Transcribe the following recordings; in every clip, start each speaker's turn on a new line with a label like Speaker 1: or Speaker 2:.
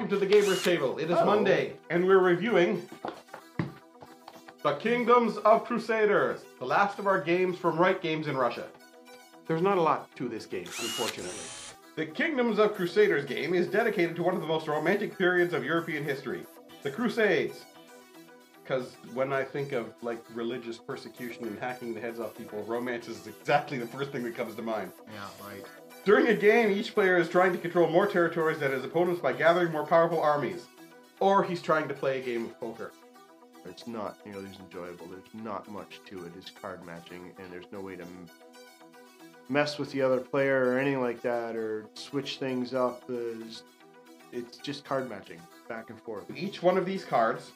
Speaker 1: welcome to the Gamers Table. It is Monday, and we're reviewing the Kingdoms of Crusaders, the last of our games from Right Games in Russia. There's not a lot to this game, unfortunately. The Kingdoms of Crusaders game is dedicated to one of the most romantic periods of European history, the Crusades. Because when I think of, like, religious persecution and hacking the heads off people, romance is exactly the first thing that comes to mind.
Speaker 2: Yeah, right.
Speaker 1: During a game, each player is trying to control more territories than his opponents by gathering more powerful armies. Or he's trying to play a game of poker.
Speaker 2: It's not nearly as enjoyable. There's not much to it. It's card matching, and there's no way to mess with the other player or anything like that, or switch things up. It's just card matching, back and forth.
Speaker 1: Each one of these cards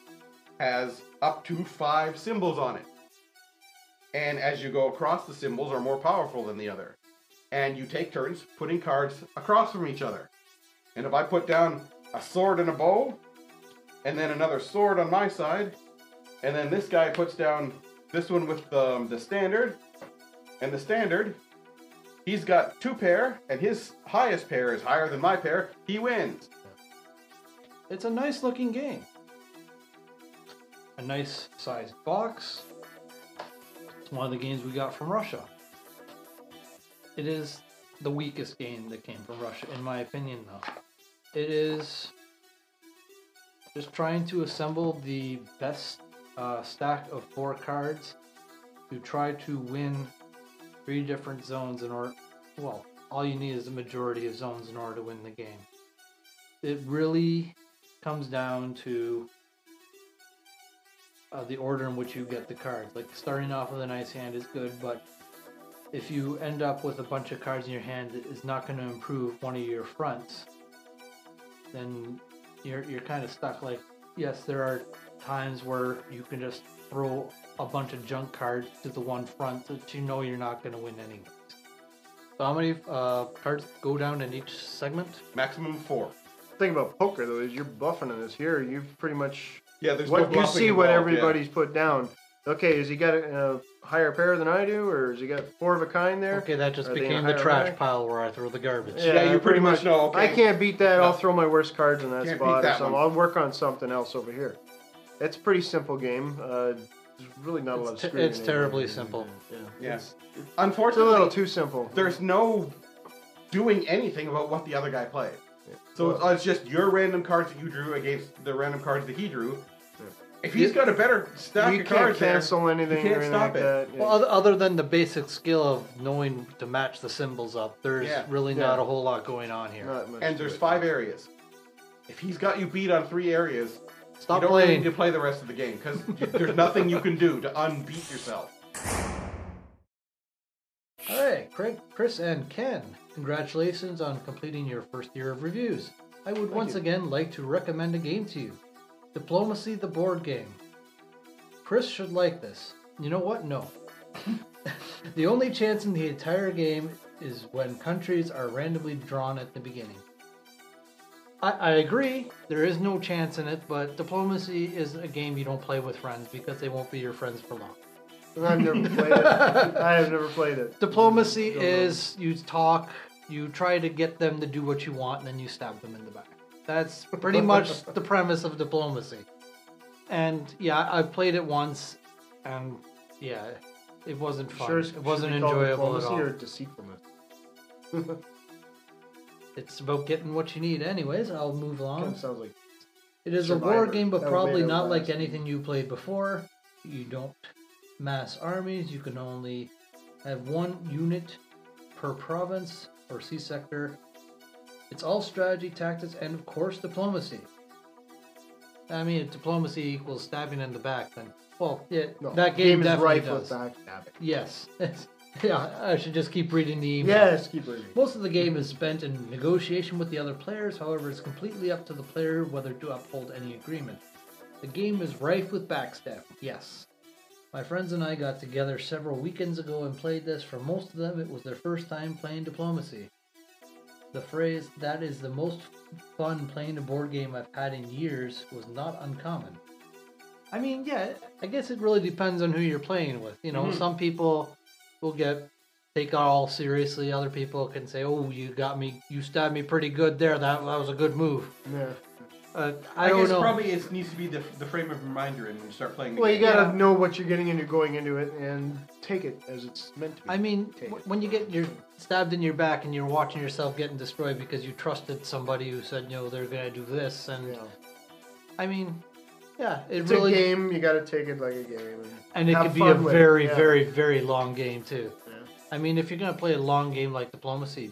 Speaker 1: has up to 5 symbols on it. And as you go across, the symbols are more powerful than the other. And you take turns putting cards across from each other. And if I put down a sword and a bow, and then another sword on my side, and then this guy puts down this one with the standard, and the standard, he's got 2 pair, and his highest pair is higher than my pair, he wins.
Speaker 3: It's a nice looking game. A nice sized box. It's one of the games we got from Russia. It is the weakest game that came from Russia, in my opinion, though. It is just trying to assemble the best stack of 4 cards to try to win 3 different zones in order. Well, all you need is a majority of zones in order to win the game. It really comes down to the order in which you get the cards. Like, starting off with a nice hand is good, but if you end up with a bunch of cards in your hand that is not going to improve one of your fronts, then you're kind of stuck. Like, yes, there are times where you can just throw a bunch of junk cards to the one front that you know you're not going to win anyways. So how many cards go down in each segment?
Speaker 1: Maximum 4.
Speaker 2: The thing about poker, though, is you're bluffing in this here. You've pretty much...
Speaker 1: Yeah, there's
Speaker 2: what
Speaker 1: no
Speaker 2: you
Speaker 1: bluffing
Speaker 2: see
Speaker 1: involved,
Speaker 2: what everybody's put down. Okay, has he got a higher pair than I do, or has he got 4 of a kind there?
Speaker 3: Okay, that just
Speaker 2: Are they
Speaker 3: became
Speaker 2: in
Speaker 3: the
Speaker 2: a higher
Speaker 3: trash
Speaker 2: rank?
Speaker 3: pile where I throw the garbage.
Speaker 1: Yeah, you pretty much know, okay.
Speaker 2: I can't beat that. I'll throw my worst cards in that
Speaker 1: Can't
Speaker 2: spot
Speaker 1: beat
Speaker 2: or
Speaker 1: that
Speaker 2: something.
Speaker 1: one.
Speaker 2: I'll work on something else over here. It's a pretty simple game. There's really not a lot of screwing.
Speaker 3: It's terribly simple.
Speaker 1: Yeah.
Speaker 2: It's a
Speaker 1: Unfortunately,
Speaker 2: little too simple.
Speaker 1: there's no doing anything about what the other guy played.
Speaker 2: Yeah.
Speaker 1: So it's just your random cards that you drew against the random cards that he drew. If he's got a better stack
Speaker 2: You
Speaker 1: of
Speaker 2: can't
Speaker 1: cards
Speaker 2: cancel
Speaker 1: there,
Speaker 2: anything
Speaker 1: you
Speaker 2: or
Speaker 1: can't
Speaker 2: anything
Speaker 1: stop
Speaker 2: like
Speaker 1: it.
Speaker 2: that. Yeah.
Speaker 3: Well, other than the basic skill of knowing to match the symbols up, there's really
Speaker 2: Yeah.
Speaker 3: not a whole lot going on here.
Speaker 2: Not much
Speaker 1: And
Speaker 2: to
Speaker 1: there's
Speaker 2: it.
Speaker 1: 5 areas. If he's got you beat on 3 areas,
Speaker 3: Stop
Speaker 1: you don't really
Speaker 3: playing.
Speaker 1: need to play the rest of the game, because there's nothing you can do to unbeat yourself.
Speaker 3: Hey, Craig, Chris, and Ken, congratulations on completing your first year of reviews. I would once again like to recommend a game to you. Diplomacy, the board game. Chris should like this. You know what? No. The only chance in the entire game is when countries are randomly drawn at the beginning. I agree, there is no chance in it, but diplomacy is a game you don't play with friends because they won't be your friends for long.
Speaker 2: I've never played it. I have never played it.
Speaker 3: Diplomacy is you talk, you try to get them to do what you want, and then you stab them in the back. That's pretty much the premise of diplomacy. And yeah, I played it once, and yeah, it wasn't fun.
Speaker 2: Sure,
Speaker 3: it wasn't
Speaker 2: should we call it
Speaker 3: enjoyable at
Speaker 2: diplomacy
Speaker 3: all.
Speaker 2: or deceitfulness?
Speaker 3: It's about getting what you need. Anyways, I'll move
Speaker 2: Kind
Speaker 3: along.
Speaker 2: of sounds like
Speaker 3: It is a
Speaker 2: Survivor.
Speaker 3: war game, but
Speaker 2: That
Speaker 3: probably
Speaker 2: way
Speaker 3: not
Speaker 2: it
Speaker 3: like
Speaker 2: lasts.
Speaker 3: anything you played before. You don't mass armies. You can only have 1 unit per province or sea sector. It's all strategy, tactics, and of course diplomacy. I mean, if diplomacy equals stabbing in the back, then well, yeah,
Speaker 2: no,
Speaker 3: that game
Speaker 2: is
Speaker 3: definitely
Speaker 2: rife
Speaker 3: does.
Speaker 2: with backstabbing.
Speaker 3: Yes. Yeah, I should just keep reading the email.
Speaker 2: Yes, keep reading.
Speaker 3: Most of the game is spent in negotiation with the other players, however, it's completely up to the player whether to uphold any agreement. The game is rife with backstab, yes. My friends and I got together several weekends ago and played this. For most of them, it was their first time playing diplomacy. The phrase, "that is the most fun playing a board game I've had in years," was not uncommon. I mean, yeah, I guess it really depends on who you're playing with. You know, some people will take it all seriously. Other people can say, "Oh, you got me, you stabbed me pretty good there. That was a good move."
Speaker 2: Yeah.
Speaker 3: I don't
Speaker 1: guess
Speaker 3: know.
Speaker 1: probably it needs to be the frame of reminder and when you start playing the
Speaker 2: Well,
Speaker 1: game.
Speaker 2: you gotta
Speaker 3: Yeah.
Speaker 2: know what you're getting into going into it and take it as it's meant to be.
Speaker 3: I mean,
Speaker 2: Take it.
Speaker 3: when you get your stabbed in your back and you're watching yourself getting destroyed because you trusted somebody who said, they're gonna do this, and
Speaker 2: Yeah.
Speaker 3: I mean, yeah,
Speaker 2: It's a game. You gotta take it like a game.
Speaker 3: and it
Speaker 2: have
Speaker 3: could be a
Speaker 2: fun with
Speaker 3: very,
Speaker 2: it, yeah.
Speaker 3: very, very long game too.
Speaker 2: Yeah.
Speaker 3: I mean, if you're gonna play a long game like Diplomacy,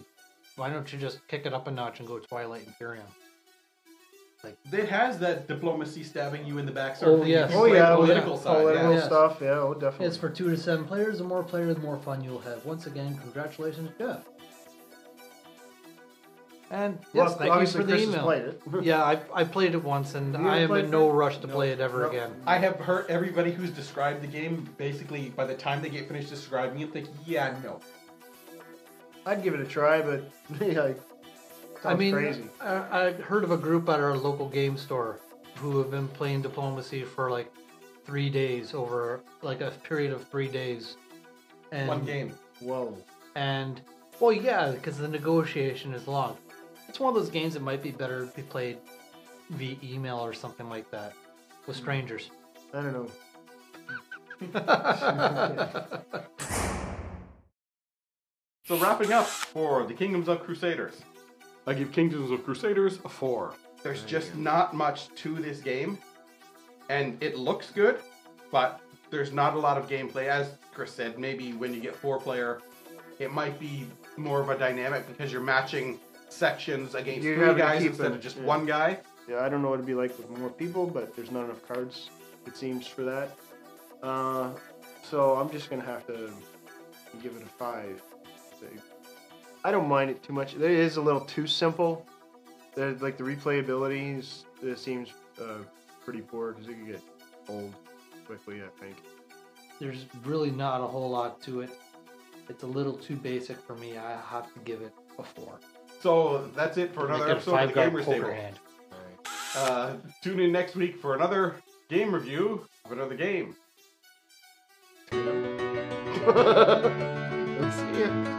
Speaker 3: why don't you just kick it up a notch and go Twilight Imperium?
Speaker 1: It has that diplomacy stabbing you in the back sort of
Speaker 3: Oh,
Speaker 1: thing.
Speaker 3: yes.
Speaker 1: You can
Speaker 2: Oh
Speaker 1: play
Speaker 2: yeah,
Speaker 1: the
Speaker 2: with
Speaker 1: political side.
Speaker 2: political
Speaker 1: Yeah.
Speaker 3: Yes.
Speaker 2: stuff. Yeah, oh definitely.
Speaker 3: It's for 2 to 7 players. The more players, the more fun you'll have. Once again, congratulations, Jeff. And yes, thank you
Speaker 2: obviously
Speaker 3: for the
Speaker 2: Chris has
Speaker 3: email.
Speaker 2: played it.
Speaker 3: Yeah, I played it once, and
Speaker 2: You
Speaker 3: I am
Speaker 2: played
Speaker 3: in no
Speaker 2: it?
Speaker 3: rush to
Speaker 2: No.
Speaker 3: play it ever
Speaker 2: No.
Speaker 3: again.
Speaker 1: I have heard everybody who's described the game, basically, by the time they get finished describing it, think, yeah, no.
Speaker 2: I'd give it a try, but yeah,
Speaker 3: I mean,
Speaker 2: crazy.
Speaker 3: I heard of a group at our local game store who have been playing Diplomacy for like 3 days, over like a period of 3 days. And,
Speaker 1: One game.
Speaker 2: Whoa.
Speaker 3: And, well, yeah, because the negotiation is long. It's one of those games that might be better to be played via email or something like that with strangers.
Speaker 2: I don't know.
Speaker 1: So wrapping up for the Kingdoms of Crusaders. I give Kingdoms of Crusaders a 4. There's just not much to this game. And it looks good, but there's not a lot of gameplay. As Chris said, maybe when you get 4-player, it might be more of a dynamic because you're matching sections against
Speaker 2: You
Speaker 1: 3
Speaker 2: have to
Speaker 1: guys
Speaker 2: keep
Speaker 1: instead
Speaker 2: it,
Speaker 1: of just
Speaker 2: yeah.
Speaker 1: 1 guy.
Speaker 2: Yeah, I don't know what it'd be like with more people, but there's not enough cards, it seems, for that. So I'm just gonna have to give it a 5. I don't mind it too much. It is a little too simple. Like the replayability it seems pretty poor because it can get old quickly, I think.
Speaker 3: There's really not a whole lot to it. It's a little too basic for me. I have to give it a 4.
Speaker 1: So that's it for another episode of the Gamers Table.
Speaker 3: hand.
Speaker 1: Tune in next week for another game review of another game.
Speaker 2: Let's see it.